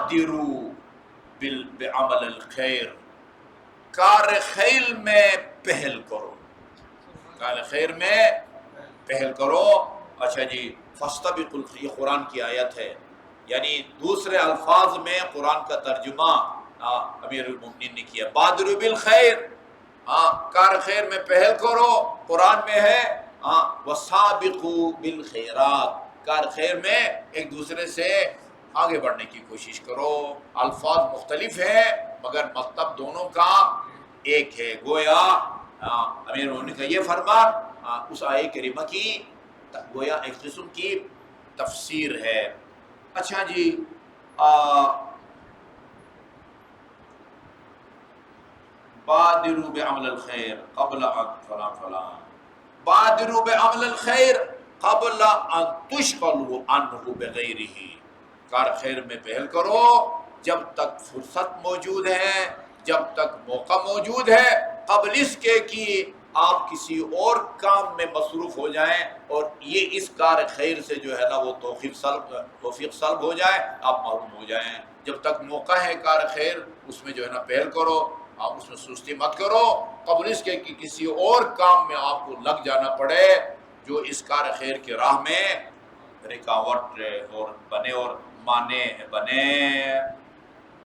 بادروا بعمل الخیر، کار خیر میں پہل کرو، کار خیر میں پہل کرو۔ اچھا جی، فاستبقوا، یہ قرآن کی آیت ہے، یعنی دوسرے الفاظ میں قرآن کا ترجمہ امیر المومنین نے کیا، بادروا بالخیر، کار خیر میں پہل کرو، قرآن میں ہے وسابقوا بالخیرات، کار خیر میں ایک دوسرے سے آگے بڑھنے کی کوشش کرو۔ الفاظ مختلف ہیں مگر مطلب دونوں کا ایک ہے۔ گویا امیر المومنین کا یہ فرمان اس آیہ کریمہ کی گویا ایک قسم کی تفسیر ہے۔ اچھا جی، بادروا بعمل الخیر قبل ان فلان فلان، بادروا بعمل الخیر قبل ان تشغلوا عنہ بغیرہ، کار خیر میں پہل کرو جب تک فرصت موجود ہے، جب تک موقع موجود ہے، قبل اس کے کہ آپ کسی اور کام میں مصروف ہو جائیں اور یہ اس کار خیر سے جو ہے نا وہ توفیق سلب ہو جائے، آپ محروم ہو جائیں۔ جب تک موقع ہے کار خیر اس میں جو ہے نا پہل کرو، آپ اس میں سستی مت کرو، قبل اس کے کہ کسی اور کام میں آپ کو لگ جانا پڑے جو اس کار خیر کی راہ میں رکاوٹ اور بنے اور مانے بنے۔